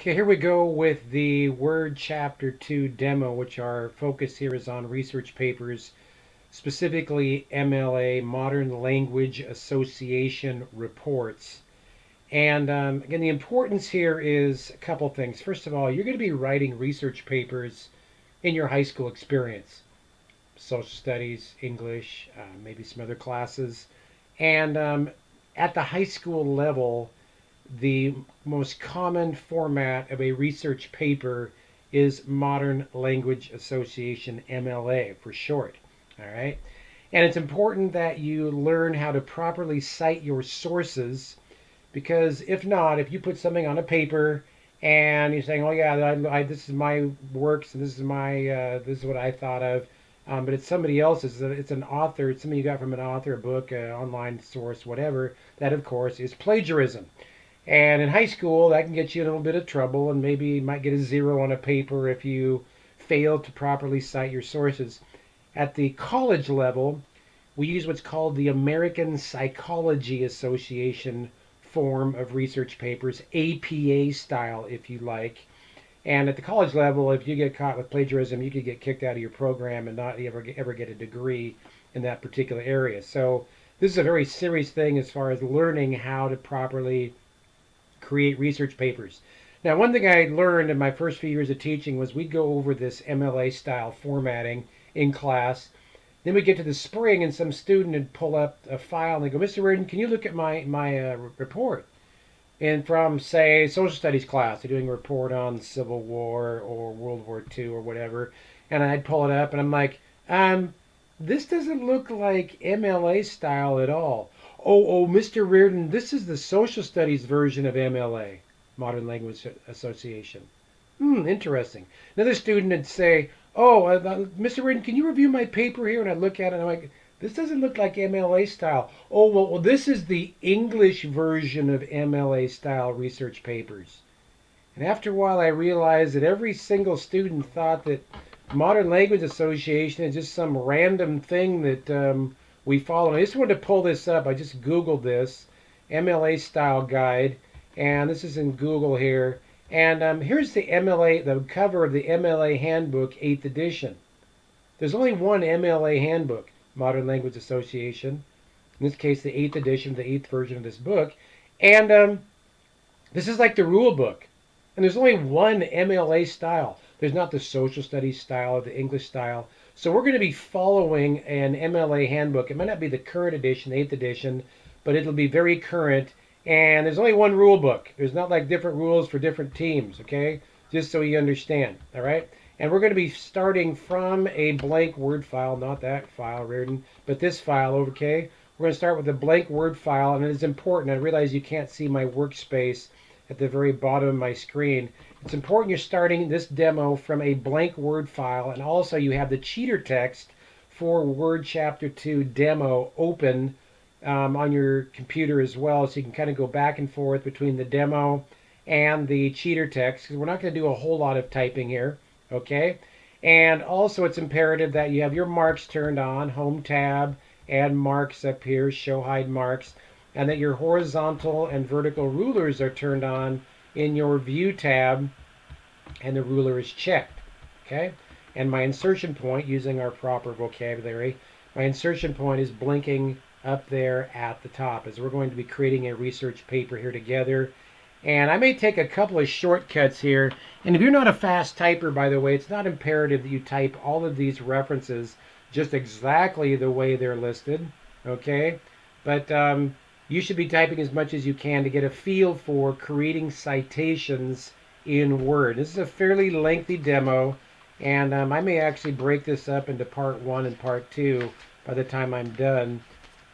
Okay, here we go with the Word Chapter 2 demo, which our focus here is on research papers, specifically MLA, Modern Language Association reports. And again, the importance here is a couple things. First of all, you're going to be writing research papers in your high school experience, social studies, English, maybe some other classes. And at the high school level, the most common format of a research paper is Modern Language Association, MLA for short. All right. And it's important that you learn how to properly cite your sources because if not, if you put something on a paper and you're saying, "Oh yeah, this is my works and this is what I thought of," but it's somebody else's. It's an author. It's something you got from an author, a book, an online source, whatever. That of course is plagiarism. And in high school, that can get you in a little bit of trouble, and maybe you might get a 0 on a paper if you fail to properly cite your sources. At the college level, we use what's called the American Psychology Association form of research papers, APA style, if you like. And at the college level, if you get caught with plagiarism, you could get kicked out of your program and not ever get a degree in that particular area. So this is a very serious thing as far as learning how to properly create research papers. Now, one thing I learned in my first few years of teaching was we'd go over this MLA style formatting in class. Then we get to the spring, and some student would pull up a file and they go, "Mr. Reardon, can you look at my report?" And from, say, social studies class, they're doing a report on the Civil War or World War II or whatever, and I'd pull it up, and I'm like, this doesn't look like MLA style at all. Oh, Mr. Reardon, this is the social studies version of MLA, Modern Language Association. Interesting. Another student would say, "Oh, Mr. Reardon, can you review my paper here?" And I look at it and I'm like, "This doesn't look like MLA style." "Oh, well, this is the English version of MLA style research papers." And after a while, I realized that every single student thought that Modern Language Association is just some random thing that we follow. I just wanted to pull this up. I just Googled this MLA style guide, and this is in Google here. And here's the cover of the MLA Handbook, 8th edition. There's only one MLA Handbook, Modern Language Association. In this case, the 8th edition, the 8th version of this book. And this is like the rule book. And there's only one MLA style. There's not the social studies style or the English style. So we're going to be following an MLA handbook. It might not be the current edition, the 8th edition, but it'll be very current. And there's only one rule book. There's not like different rules for different teams, okay? Just so you understand, all right? And we're going to be starting from a blank Word file, not that file, Reardon, but this file, okay? We're going to start with a blank Word file, and it is important. I realize you can't see my workspace at the very bottom of my screen. It's important you're starting this demo from a blank Word file, and also you have the cheater text for Word Chapter 2 demo open on your computer as well, so you can kind of go back and forth between the demo and the cheater text, because we're not going to do a whole lot of typing here, okay? And also it's imperative that you have your marks turned on, Home tab, add marks up here, show hide marks, and that your horizontal and vertical rulers are turned on in your View tab, and the ruler is checked, okay? And my insertion point, using our proper vocabulary, my insertion point is blinking up there at the top, as we're going to be creating a research paper here together. And I may take a couple of shortcuts here. And if you're not a fast typer, by the way, it's not imperative that you type all of these references just exactly the way they're listed, okay? But you should be typing as much as you can to get a feel for creating citations in Word. This is a fairly lengthy demo, and I may actually break this up into part 1 and part 2 by the time I'm done,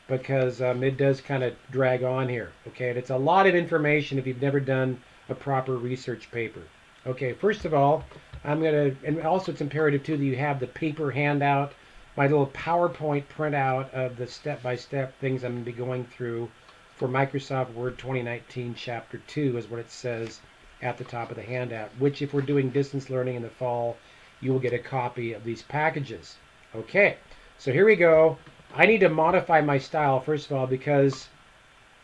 because it does kind of drag on here, okay? And it's a lot of information if you've never done a proper research paper. Okay, first of all, and also it's imperative too that you have the paper handout, my little PowerPoint printout of the step-by-step things I'm going to be going through for Microsoft Word 2019 Chapter 2 is what it says at the top of the handout, which if we're doing distance learning in the fall, you will get a copy of these packages. Okay, so here we go. I need to modify my style, first of all, because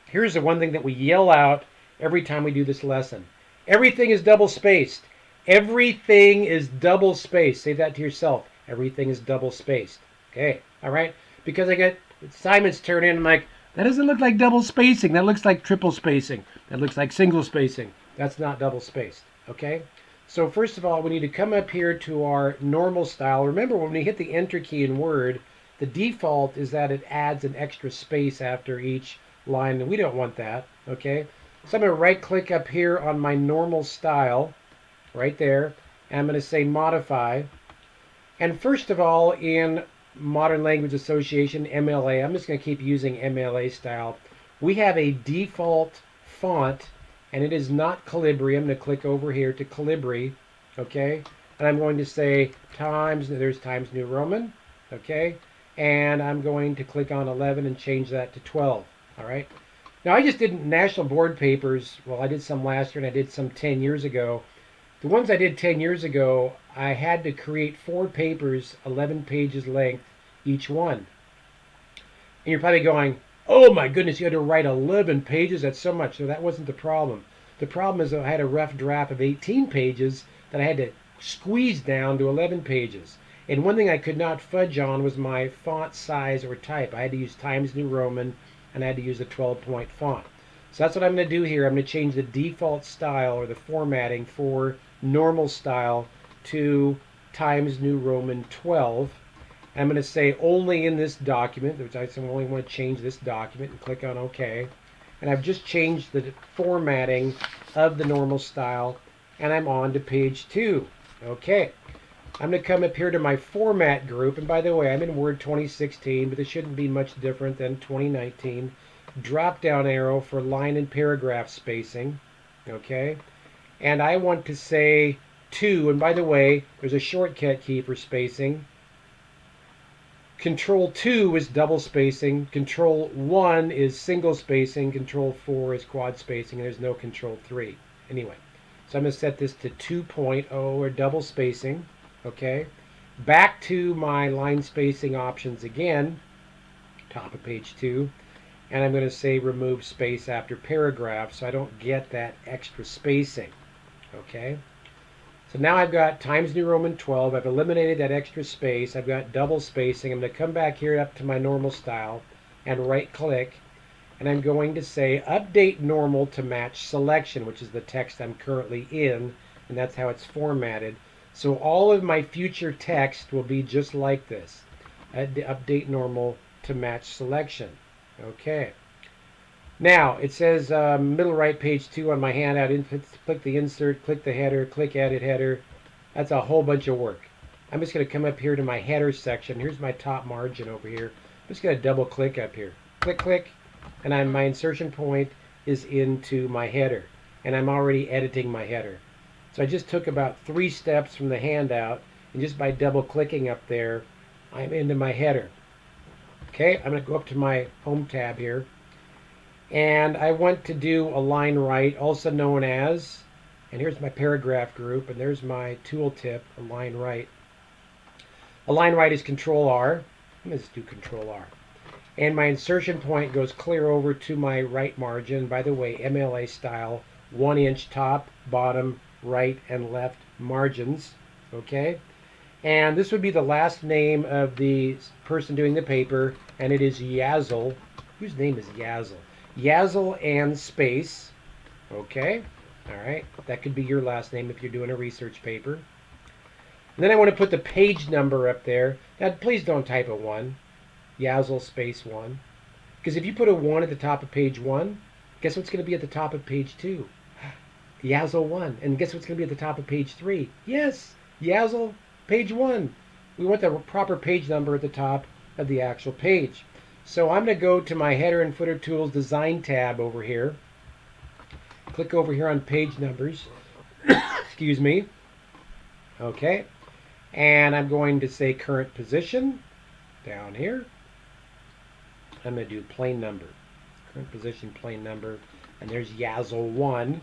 here's the one thing that we yell out every time we do this lesson. Everything is double spaced. Everything is double spaced. Say that to yourself. Everything is double spaced. Okay, all right? Because I got Simon's turn in, I'm like, that doesn't look like double spacing. That looks like triple spacing. That looks like single spacing. That's not double spaced. Okay? So first of all, we need to come up here to our normal style. Remember, when we hit the Enter key in Word, the default is that it adds an extra space after each line, and we don't want that. Okay? So I'm going to right-click up here on my normal style, right there, and I'm going to say Modify. And first of all, in Modern Language Association, MLA, I'm just going to keep using MLA Style. We have a default font, and it is not Calibri. I'm going to click over here to Calibri, okay? And I'm going to say there's Times New Roman, okay? And I'm going to click on 11 and change that to 12, all right? Now, I just did national board papers. Well, I did some last year and I did some 10 years ago. The ones I did 10 years ago, I had to create 4 papers, 11 pages length, each one. And you're probably going, oh my goodness, you had to write 11 pages? That's so much. So that wasn't the problem. The problem is that I had a rough draft of 18 pages that I had to squeeze down to 11 pages. And one thing I could not fudge on was my font size or type. I had to use Times New Roman, and I had to use a 12-point font. So that's what I'm going to do here. I'm going to change the default style or the formatting for normal style to Times New Roman 12. I'm going to say only in this document, which I only want to change this document, and click on OK. And I've just changed the formatting of the normal style, and I'm on to page 2. Okay. I'm going to come up here to my format group, and by the way, I'm in Word 2016, but this shouldn't be much different than 2019. Drop down arrow for line and paragraph spacing, okay? And I want to say 2, and by the way, there's a shortcut key for spacing. Control 2 is double spacing, Control 1 is single spacing, Control 4 is quad spacing, and there's no Control 3. Anyway, so I'm going to set this to 2.0 or double spacing. Okay, back to my line spacing options again, top of page 2, and I'm going to say remove space after paragraph so I don't get that extra spacing. Okay, so now I've got Times New Roman 12, I've eliminated that extra space, I've got double spacing. I'm going to come back here up to my normal style and right click, and I'm going to say update normal to match selection, which is the text I'm currently in, and that's how it's formatted. So all of my future text will be just like this. Update normal to match selection. Okay. Now, it says middle right page 2 on my handout. Click the insert, click the header, click edit header. That's a whole bunch of work. I'm just going to come up here to my header section. Here's my top margin over here. I'm just going to double click up here. Click, click. And my insertion point is into my header. And I'm already editing my header. So I just took about 3 steps from the handout, and just by double clicking up there, I'm into my header. Okay, I'm going to go up to my home tab here, and I want to do a line right, also known as, and here's my paragraph group, and there's my tooltip, a line right. A line right is Control R. I'm going to just do Control R. And my insertion point goes clear over to my right margin. By the way, MLA style, 1 inch top, bottom, right and left margins, okay? And this would be the last name of the person doing the paper, and it is Yazel. Whose name is Yazel? Yazel and space, okay? All right, that could be your last name if you're doing a research paper. And then I want to put the page number up there. Now, please don't type a 1, Yazel space 1, because if you put a 1 at the top of page 1, guess what's going to be at the top of page 2? Yazel 1. And guess what's going to be at the top of page 3? Yes, Yazel page 1. We want the proper page number at the top of the actual page. So I'm going to go to my header and footer tools design tab over here. Click over here on page numbers. Excuse me. Okay. And I'm going to say current position down here. I'm going to do plain number. Current position, plain number. And there's Yazel 1.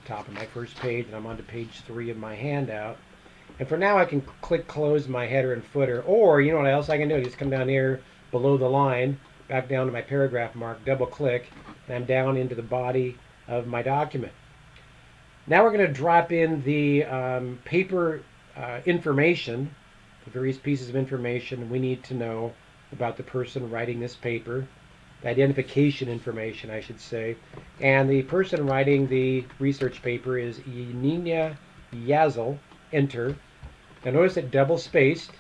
Top of my first page, and I'm on to page 3 of my handout. And for now I can click close my header and footer, or you know what else I can do? Just come down here below the line, back down to my paragraph mark, double click, and I'm down into the body of my document. Now we're going to drop in the paper information, the various pieces of information we need to know about the person writing this paper, the identification information, I should say. And the person writing the research paper is Yanina Yazel. Enter. Now notice it double spaced.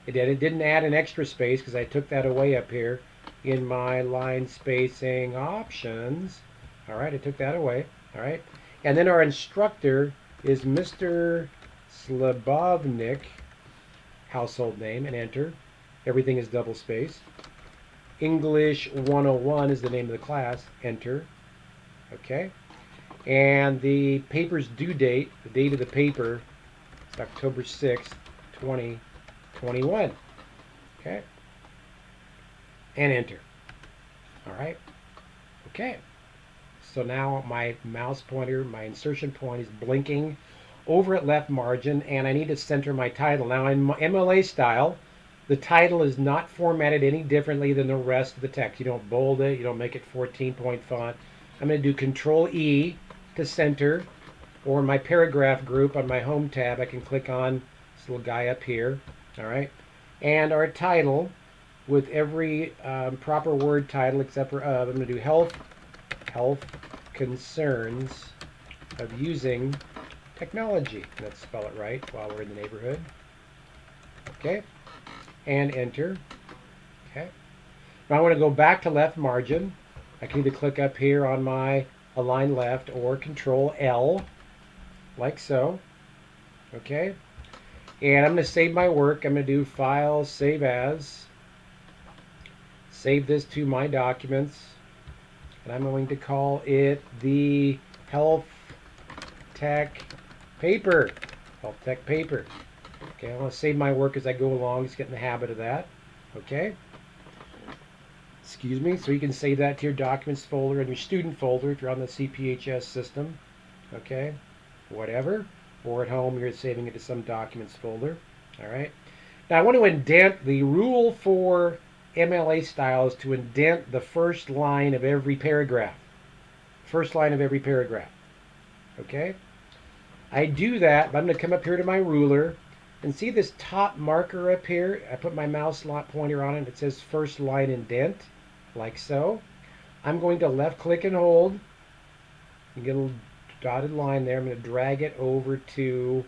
It didn't add an extra space because I took that away up here in my line spacing options. All right, I took that away. All right. And then our instructor is Mr. Slabovnik, household name, and enter. Everything is double spaced. English 101 is the name of the class, enter. Okay. And the paper's due date, the date of the paper, is October 6th, 2021. Okay. And enter. All right. Okay. So now my mouse pointer, my insertion point is blinking over at left margin, and I need to center my title. Now in MLA style, the title is not formatted any differently than the rest of the text. You don't bold it, you don't make it 14-point font. I'm going to do Control E to center, or in my paragraph group on my home tab, I can click on this little guy up here. All right. And our title, with every proper word title except for of, I'm going to do health concerns of using technology. Let's spell it right while we're in the neighborhood. Okay, and enter. Okay. Now I want to go back to left margin. I can either click up here on my align left or Control L, like so. Okay. And I'm going to save my work. I'm going to do File, Save As. Save this to my documents. And I'm going to call it the Health Tech Paper. Health Tech Paper. Okay, I want to save my work as I go along. Just get in the habit of that. Okay. Excuse me. So you can save that to your documents folder and your student folder if you're on the CPHS system. Okay. Whatever. Or at home, you're saving it to some documents folder. All right. Now I want to indent. The rule for MLA style is to indent the first line of every paragraph. First line of every paragraph. Okay? I do that, but I'm going to come up here to my ruler and see this top marker up here. I put my mouse pointer on it and it says first line indent, like so. I'm going to left click and hold. You get a little dotted line there. I'm going to drag it over to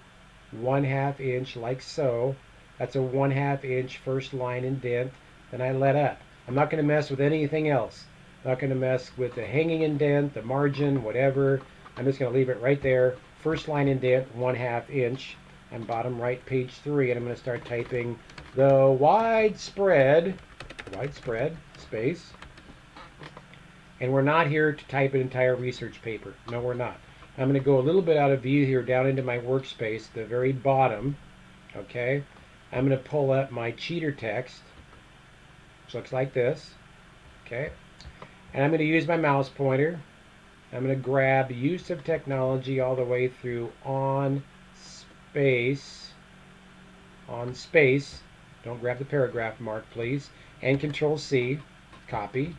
1/2 inch, like so. That's a 1/2 inch first line indent. Then I let up. I'm not going to mess with anything else. I'm not going to mess with the hanging indent, the margin, whatever. I'm just going to leave it right there. First line indent, 1/2 inch. And bottom right, page 3. And I'm going to start typing the widespread space. And we're not here to type an entire research paper. No, we're not. I'm going to go a little bit out of view here down into my workspace, the very bottom. Okay. I'm going to pull up my cheater text, which looks like this. Okay. And I'm going to use my mouse pointer. I'm going to grab use of technology all the way through on space. Don't grab the paragraph mark, please. And Control C, copy.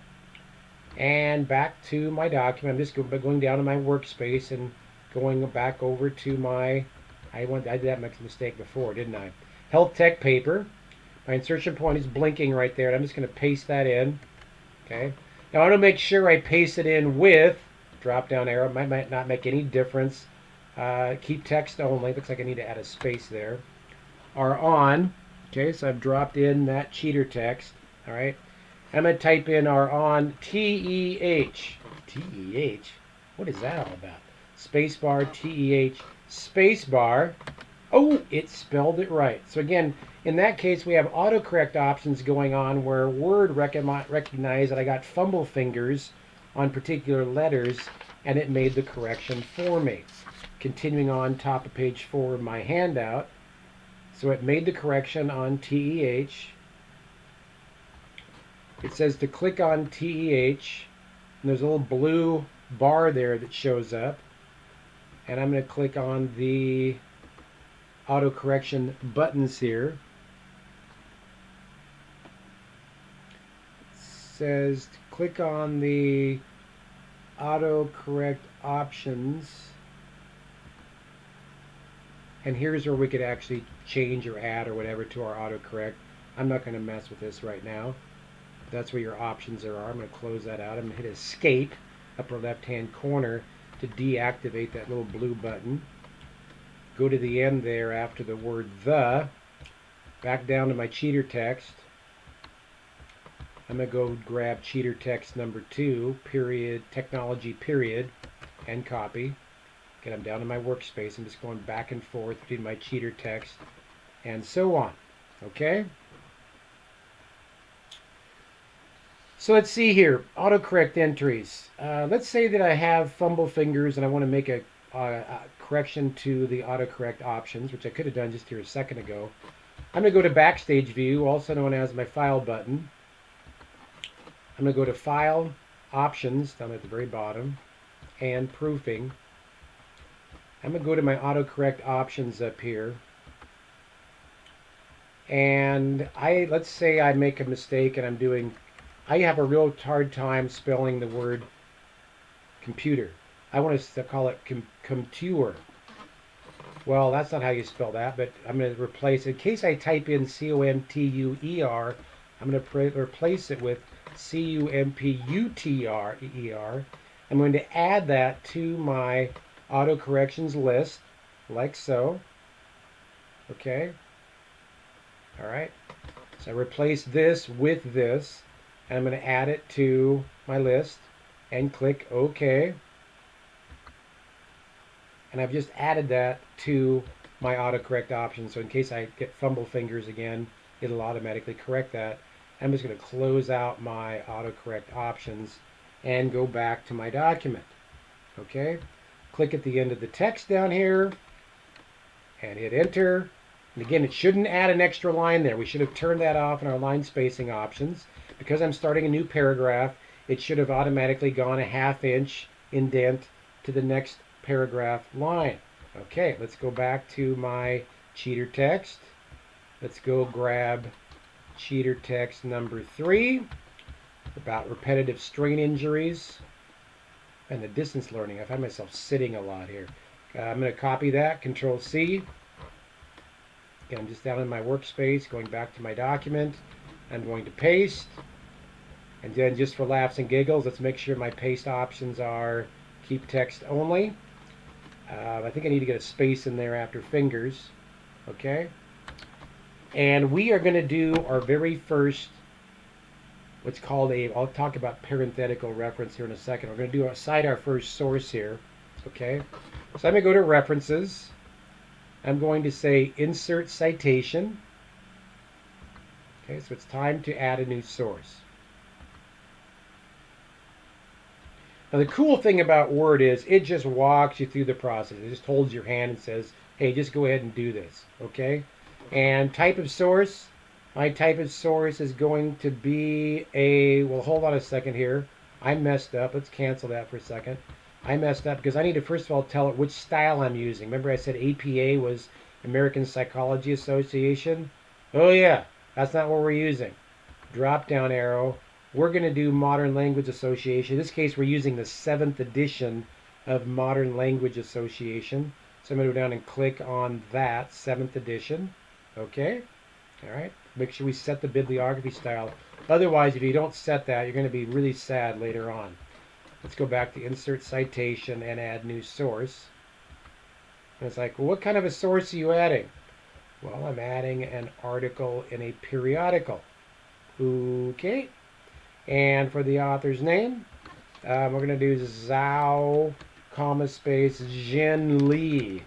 And back to my document. I'm just going down to my workspace and going back over to my, I did that mistake before, didn't I? Health Tech Paper. My insertion point is blinking right there, and I'm just going to paste that in. Okay. Now I want to make sure I paste it in with drop down arrow. Might not make any difference. Keep text only. Looks like I need to add a space there. Are on. Okay, so I've dropped in that cheater text. All right. I'm going to type in are on TEH. TEH? What is that all about? Spacebar, TEH, spacebar. Oh, it spelled it right. So again, in that case, we have autocorrect options going on where Word recognized that I got fumble fingers on particular letters, and it made the correction for me. Continuing on top of page 4 of my handout. So it made the correction on TEH. It says to click on TEH, and there's a little blue bar there that shows up. And I'm going to click on the auto correction buttons here. It says to click on the auto correct options. And here's where we could actually change or add or whatever to our autocorrect. I'm not going to mess with this right now. That's where your options are. I'm going to close that out. I'm going to hit escape, upper left hand corner, to deactivate that little blue button. Go to the end there after the word the. Back down to my cheater text. I'm going to go grab cheater text number 2, period, technology, period, and copy. Again, I'm down in my workspace. I'm just going back and forth between my cheater text and so on. Okay? So let's see here, autocorrect entries. Let's say that I have fumble fingers and I want to make a correction to the autocorrect options, which I could have done just here a second ago. I'm going to go to Backstage View, also known as my File button. I'm going to go to File, Options, down at the very bottom, and Proofing. I'm going to go to my autocorrect options up here. And let's say I make a mistake and I have a real hard time spelling the word computer. I want to call it computer. Well, that's not how you spell that, but I'm going to replace it. In case I type in C-O-M-T-U-E-R, I'm going to replace it with C-U-M-P-U-T-R-E-E-R. I'm going to add that to my autocorrections list, like so. Okay. All right. So I replace this with this, and I'm going to add it to my list and click OK. And I've just added that to my autocorrect option. So in case I get fumble fingers again, it'll automatically correct that. I'm just going to close out my autocorrect options and go back to my document. Okay. Click at the end of the text down here and hit enter. And again, it shouldn't add an extra line there. We should have turned that off in our line spacing options. Because I'm starting a new paragraph, it should have automatically gone a ½ inch indent to the next paragraph line. Okay, let's go back to my cheater text. Let's go grab cheater text number 3 about repetitive strain injuries and the distance learning. I find myself sitting a lot here. I'm going to copy that, Control C. Again, I'm just down in my workspace, going back to my document. I'm going to paste. And then just for laughs and giggles, let's make sure my paste options are keep text only. I think I need to get a space in there after fingers. Okay. And we are going to do our very first, what's called I'll talk about parenthetical reference here in a second. We're going to cite our first source here. Okay. So I'm going to go to References. I'm going to say Insert Citation. Okay, so it's time to add a new source. Now the cool thing about Word is it just walks you through the process. It just holds your hand and says, hey, just go ahead and do this. Okay? And type of source, my type of source is going to be well, hold on a second here. I messed up. Let's cancel that for a second. I messed up because I need to first of all tell it which style I'm using. Remember I said APA was American Psychology Association? Oh yeah, that's not what we're using. Drop down arrow. We're going to do Modern Language Association. In this case, we're using the 7th edition of Modern Language Association. So I'm going to go down and click on that, 7th edition. Okay. All right. Make sure we set the bibliography style. Otherwise, if you don't set that, you're going to be really sad later on. Let's go back to Insert Citation and add new source. And it's like, well, what kind of a source are you adding? Well, I'm adding an article in a periodical. Okay. And for the author's name, we're going to do Zhao, comma space, Zhen Li.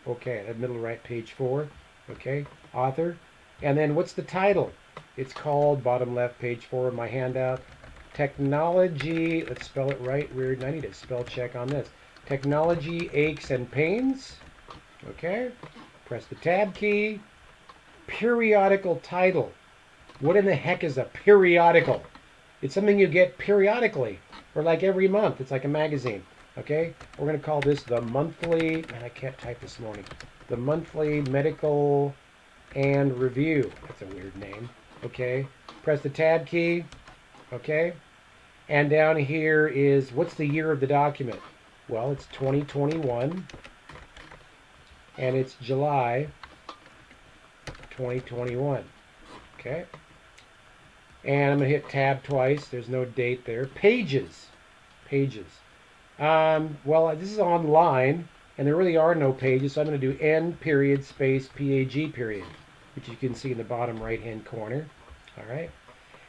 Okay, at middle right, page 4. Okay, author. And then what's the title? It's called, bottom left, page 4 of my handout, Technology, let's spell it right, weird, I need a spell check on this. Technology, Aches and Pains. Okay, press the tab key. Periodical title. What in the heck is a periodical? It's something you get periodically, or like every month. It's like a magazine. Okay, we're going to call this the monthly, and I can't type this morning, the Monthly Medical and Review. That's a weird name. Okay, press the tab key. Okay, and down here is, what's the year of the document? Well, it's 2021. and it's July 2021. Okay, and I'm going to hit tab twice. There's no date there. Pages. Pages. Well, this is online, and there really are no pages, so I'm going to do N period space PAG period, which you can see in the bottom right-hand corner. All right.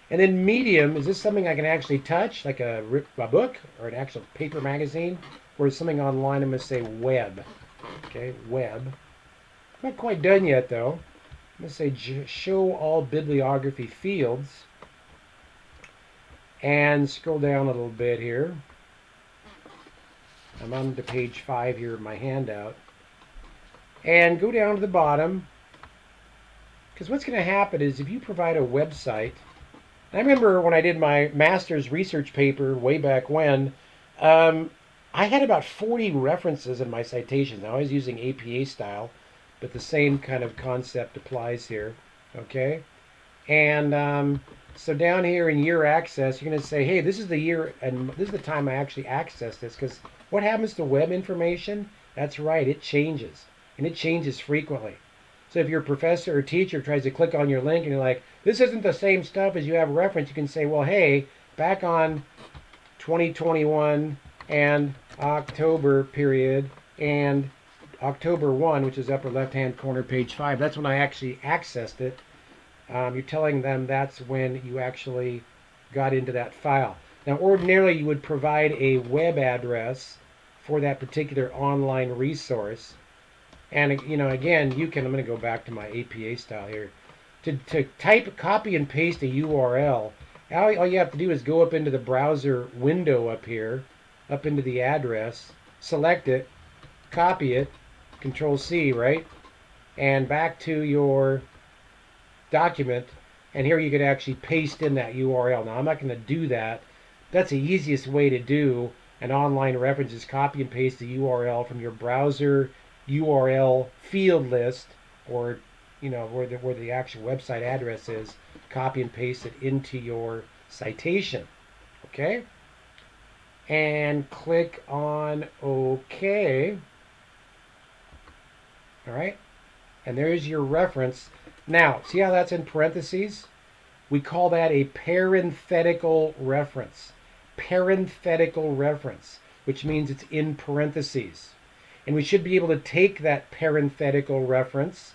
And then medium, is this something I can actually touch, like a book or an actual paper magazine? Or is something online? I'm going to say web. Okay, web. Not quite done yet, though. I'm going to say show all bibliography fields. And scroll down a little bit here. I'm on to page 5 here of my handout. And go down to the bottom. Because what's going to happen is if you provide a website, I remember when I did my master's research paper way back when, I had about 40 references in my citations. Now I was using APA style, but the same kind of concept applies here. Okay? And so down here in year access, you're going to say, hey, this is the year, and this is the time I actually access this, because what happens to web information? That's right, it changes, and it changes frequently. So if your professor or teacher tries to click on your link and you're like, this isn't the same stuff as you have reference, you can say, well, hey, back on 2021 and October period and October 1, which is upper left-hand corner, page 5, that's when I actually accessed it. You're telling them that's when you actually got into that file. Now, ordinarily, you would provide a web address for that particular online resource. And, you know, again, you can, I'm going to go back to my APA style here. To type, copy, and paste a URL, all you have to do is go up into the browser window up here, up into the address, select it, copy it, Control-C, right? And back to your document, and here you could actually paste in that URL. Now I'm not going to do that. That's the easiest way to do an online reference, is copy and paste the URL from your browser URL field list, or you know where the actual website address is, copy and paste it into your citation. Okay, and click on OK. All right, and there's your reference. Now, see how that's in parentheses? We call that a parenthetical reference. Parenthetical reference, which means it's in parentheses. And we should be able to take that parenthetical reference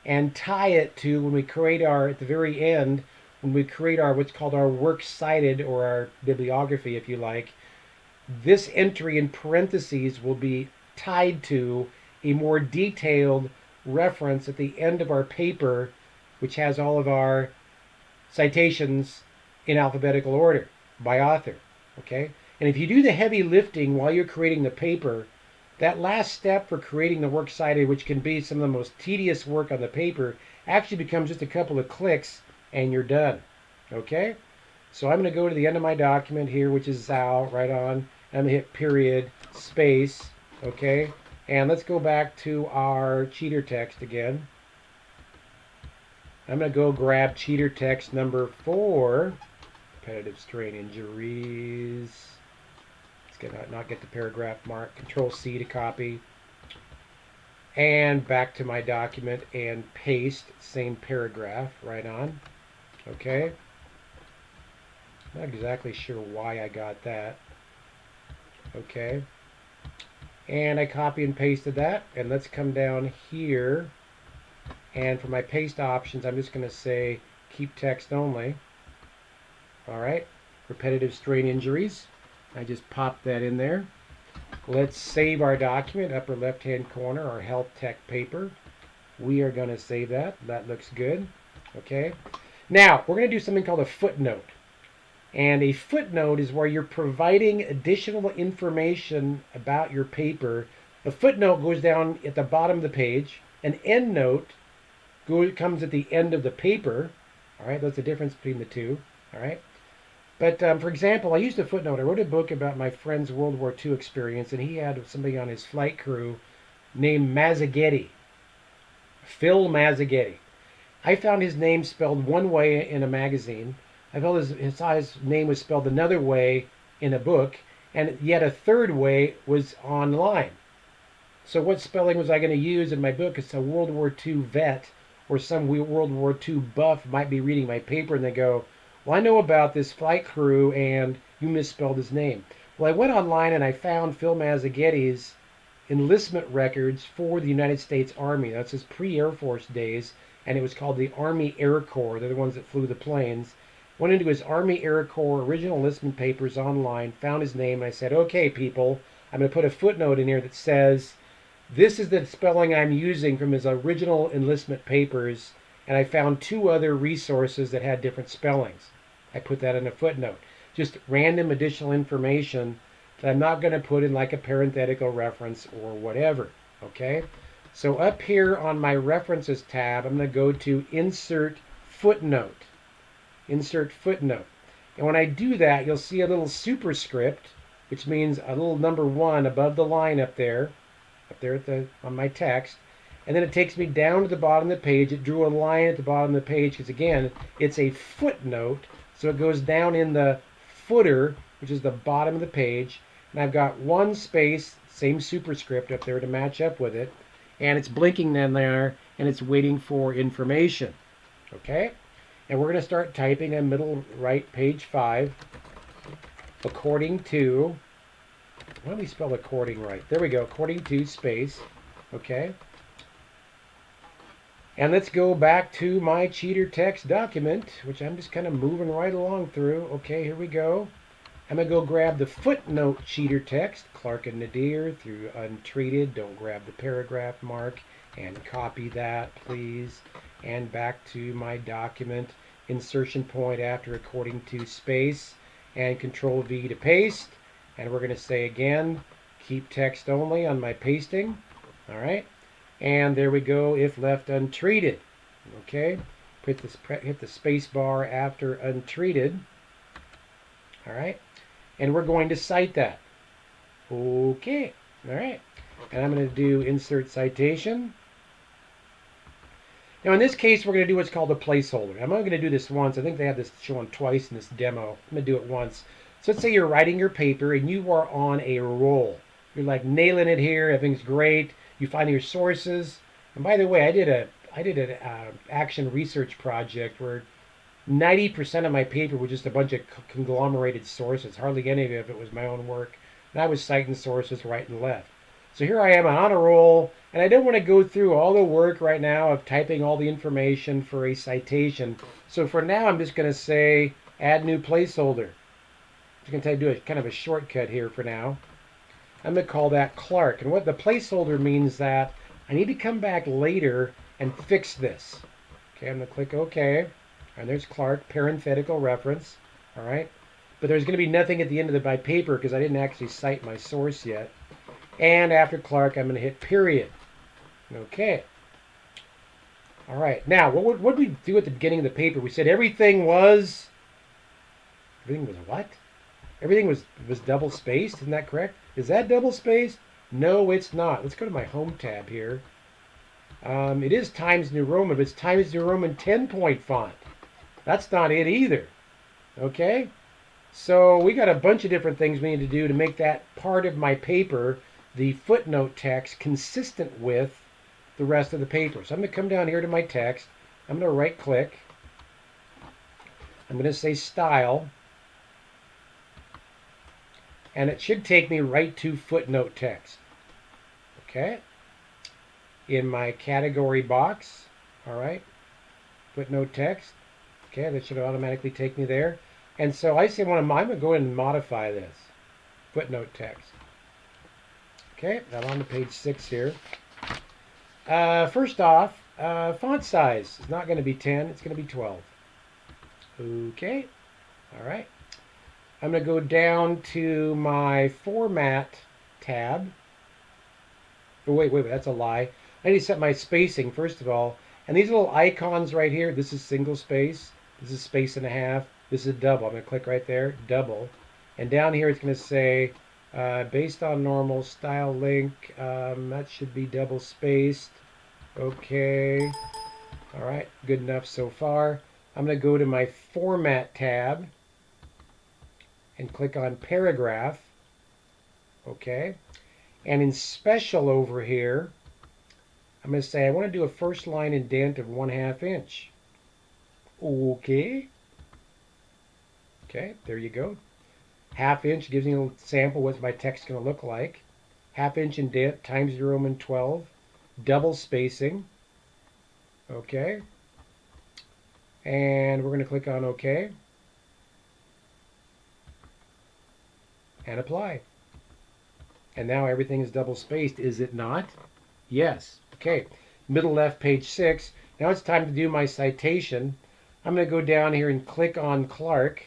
and tie it to, when we create our, at the very end, when we create our, what's called our works cited, or our bibliography, if you like, this entry in parentheses will be tied to a more detailed reference at the end of our paper, which has all of our citations in alphabetical order by author. Okay? And if you do the heavy lifting while you're creating the paper, that last step for creating the works cited, which can be some of the most tedious work on the paper, actually becomes just a couple of clicks and you're done. Okay? So I'm going to go to the end of my document here, which is Zal, right on. I'm going to hit period, space, okay? And let's go back to our cheater text again. I'm going to go grab cheater text number 4, repetitive strain injuries. Let's not get the paragraph mark. Control-C to copy. And back to my document and paste, same paragraph, right on. Okay. Not exactly sure why I got that. Okay. And I copy and pasted that. And let's come down here. And for my paste options, I'm just going to say keep text only. All right. Repetitive strain injuries. I just popped that in there. Let's save our document, upper left-hand corner, our health tech paper. We are going to save that. That looks good. Okay. Now, we're going to do something called a footnote. And a footnote is where you're providing additional information about your paper. A footnote goes down at the bottom of the page. An endnote comes at the end of the paper. All right, that's the difference between the two. All right. But for example, I used a footnote. I wrote a book about my friend's World War II experience, and he had somebody on his flight crew named Mazzaghetti, Phil Mazzaghetti. I found his name spelled one way in a magazine. I felt his name was spelled another way in a book, and yet a third way was online. So what spelling was I going to use in my book? It's a World War II vet or some World War II buff might be reading my paper and they go, well, I know about this flight crew and you misspelled his name. Well, I went online and I found Phil Mazzaghetti's enlistment records for the United States Army. That's his pre-Air Force days, and it was called the Army Air Corps. They're the ones that flew the planes. Went into his Army Air Corps original enlistment papers online, found his name, and I said, okay, people, I'm going to put a footnote in here that says, this is the spelling I'm using from his original enlistment papers, and I found two other resources that had different spellings. I put that in a footnote. Just random additional information that I'm not going to put in like a parenthetical reference or whatever, okay? So up here on my References tab, I'm going to go to Insert Footnote. Insert Footnote. And when I do that, you'll see a little superscript, which means a little number 1 above the line up there on my text. And then it takes me down to the bottom of the page. It drew a line at the bottom of the page because, again, it's a footnote. So it goes down in the footer, which is the bottom of the page. And I've got one space, same superscript up there to match up with it. And it's blinking down there, and it's waiting for information. Okay? And we're going to start typing in middle right, page 5, according to, why don't we spell according right? There we go, according to space. Okay? And let's go back to my cheater text document, which I'm just kind of moving right along through. Okay, here we go. I'm going to go grab the footnote cheater text, Clark and Nadir, through untreated. Don't grab the paragraph mark, and copy that, please. And back to my document, insertion point after according to space, and Control V to paste. And we're going to say again, keep text only on my pasting. All right. And there we go, if left untreated. Okay. Hit the space bar after untreated. All right. And we're going to cite that. Okay. All right. And I'm going to do insert citation. Now in this case, we're going to do what's called a placeholder. I'm only going to do this once. I think they have this shown twice in this demo. I'm going to do it once. So let's say you're writing your paper and you are on a roll. You're like nailing it here. Everything's great. You find your sources. And by the way, I did an action research project where 90% of my paper was just a bunch of conglomerated sources. Hardly any of it was my own work. And I was citing sources right and left. So here I am on a roll, and I don't want to go through all the work right now of typing all the information for a citation. So for now, I'm just going to say add new placeholder. I'm going to do a kind of a shortcut here for now. I'm going to call that Clark. And what the placeholder means that I need to come back later and fix this. Okay, I'm going to click OK. And there's Clark, parenthetical reference. All right. But there's going to be nothing at the end of my paper because I didn't actually cite my source yet. And after Clark, I'm going to hit period. Okay. All right. Now, what did we do at the beginning of the paper? We said everything was what? Everything was double spaced. Isn't that correct? Is that double spaced? No, it's not. Let's go to my home tab here. It is Times New Roman, but it's Times New Roman 10-point font. That's not it either. Okay? So we got a bunch of different things we need to do to make that part of my paper, the footnote text, consistent with the rest of the paper. So I'm going to come down here to my text. I'm going to right click. I'm going to say Style. And it should take me right to footnote text. Okay? In my category box. All right? Footnote text. Okay, that should automatically take me there. And so I say I'm going to go ahead and modify this. Footnote text. Okay, I'm on to page 6 here. First off, font size is not going to be 10, it's going to be 12. Okay, all right. I'm going to go down to my Format tab. Oh, wait, that's a lie. I need to set my spacing, first of all. And these little icons right here, this is single space, this is space and a half, this is double. I'm going to click right there, double. And down here it's going to say, based on normal style link, that should be double spaced. Okay. All right, good enough so far. I'm going to go to my Format tab and click on Paragraph. Okay. And in special over here, I'm going to say I want to do a first line indent of 1/2 inch. Okay. Okay, there you go. 1/2 inch gives you a little sample what my text is going to look like. 1/2 inch indent times the Roman 12. Double spacing. Okay. And we're going to click on OK. And apply. And now everything is double spaced, is it not? Yes. Okay. Middle left, page 6. Now it's time to do my citation. I'm going to go down here and click on Clark.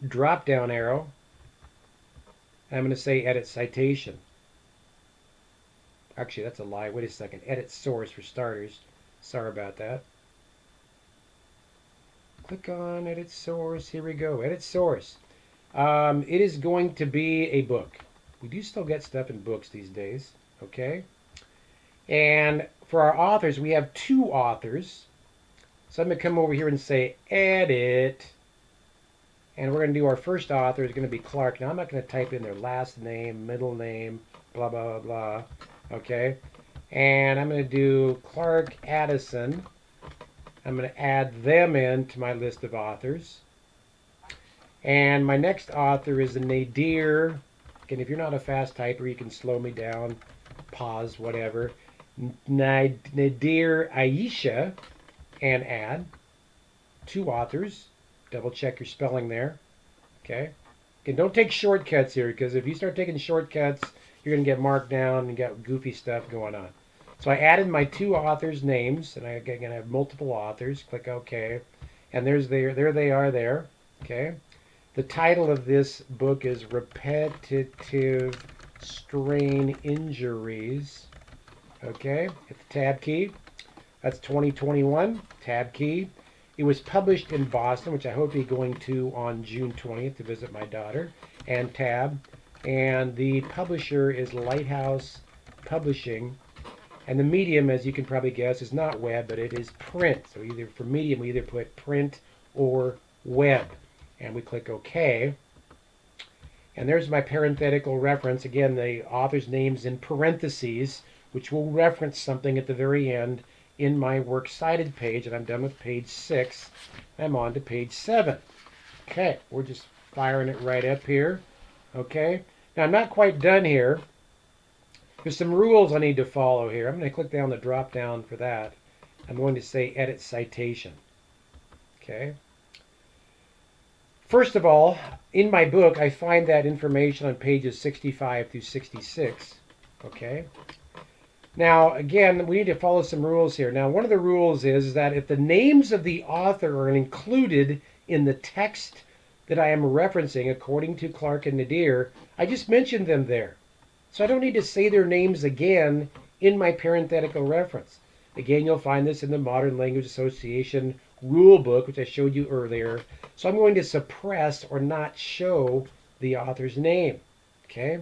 Drop down arrow. And I'm going to say edit citation. Actually, that's a lie. Wait a second. Edit source for starters. Sorry about that. Click on edit source. Here we go. Edit source. It is going to be a book. We do still get stuff in books these days. Okay. And for our authors, we have 2 authors. So I'm going to come over here and say edit. And we're going to do our first author is going to be Clark. Now I'm not going to type in their last name, middle name, blah, blah, blah. Okay. And I'm going to do Clark Addison. I'm going to add them into my list of authors. And my next author is Nadir. Again, if you're not a fast typer, you can slow me down, pause, whatever. Nadir Aisha, and add 2 authors. Double check your spelling there. Okay. Again, don't take shortcuts here, because if you start taking shortcuts, you're going to get marked down and get goofy stuff going on. So I added my 2 authors' names, and I'm going to have multiple authors. Click OK. And there they are there. Okay. The title of this book is Repetitive Strain Injuries. Okay. Hit the tab key. That's 2021. Tab key. It was published in Boston, which I hope to be going to on June 20th to visit my daughter. And tab. And the publisher is Lighthouse Publishing. And the medium, as you can probably guess, is not web, but it is print. So either for medium, we either put print or web. And we click OK. And there's my parenthetical reference. Again, the author's name's in parentheses, which will reference something at the very end in my works cited page. And I'm done with page 6. I'm on to page 7. Okay, we're just firing it right up here. Okay. Now, I'm not quite done here. There's some rules I need to follow here. I'm going to click down the drop down for that. I'm going to say edit citation. Okay. First of all, in my book, I find that information on pages 65 through 66. Okay. Now, again, we need to follow some rules here. Now, one of the rules is that if the names of the author are included in the text that I am referencing, according to Clark and Nadir, I just mentioned them there. So I don't need to say their names again in my parenthetical reference. Again, you'll find this in the Modern Language Association rule book, which I showed you earlier. So I'm going to suppress or not show the author's name. Okay?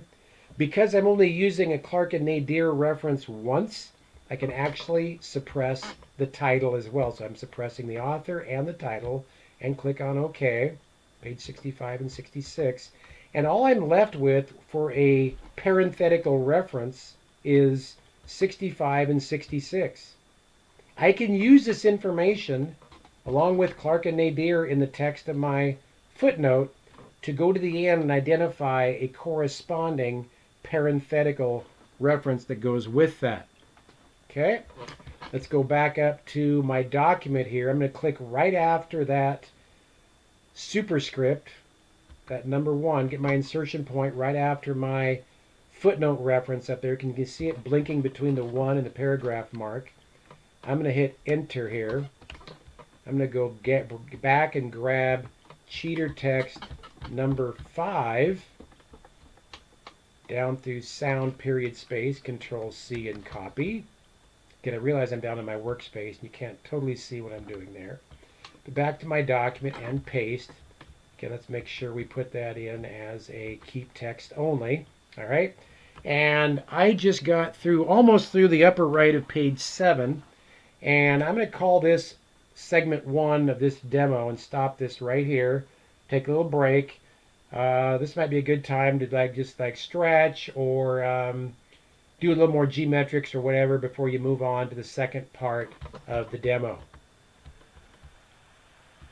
Because I'm only using a Clark and Nadir reference once, I can actually suppress the title as well. So I'm suppressing the author and the title, and click on OK, page 65 and 66. And all I'm left with for a parenthetical reference is 65 and 66. I can use this information along with Clark and Nadir in the text of my footnote to go to the end and identify a corresponding parenthetical reference that goes with that. Okay, let's go back up to my document here. I'm going to click right after that superscript, that number 1, get my insertion point right after my footnote reference up there. You can see it blinking between the 1 and the paragraph mark. I'm going to hit enter here. I'm going to go get back and grab cheater text number 5 down through sound period space, Control C and copy. Again, I realize I'm down in my workspace and you can't totally see what I'm doing there. But back to my document and paste. Okay, let's make sure we put that in as a keep text only. All right. And I just got through, almost through the upper right of page 7. And I'm going to call this segment 1 of this demo and stop this right here. Take a little break. This might be a good time to just stretch or do a little more geometrics or whatever before you move on to the second part of the demo.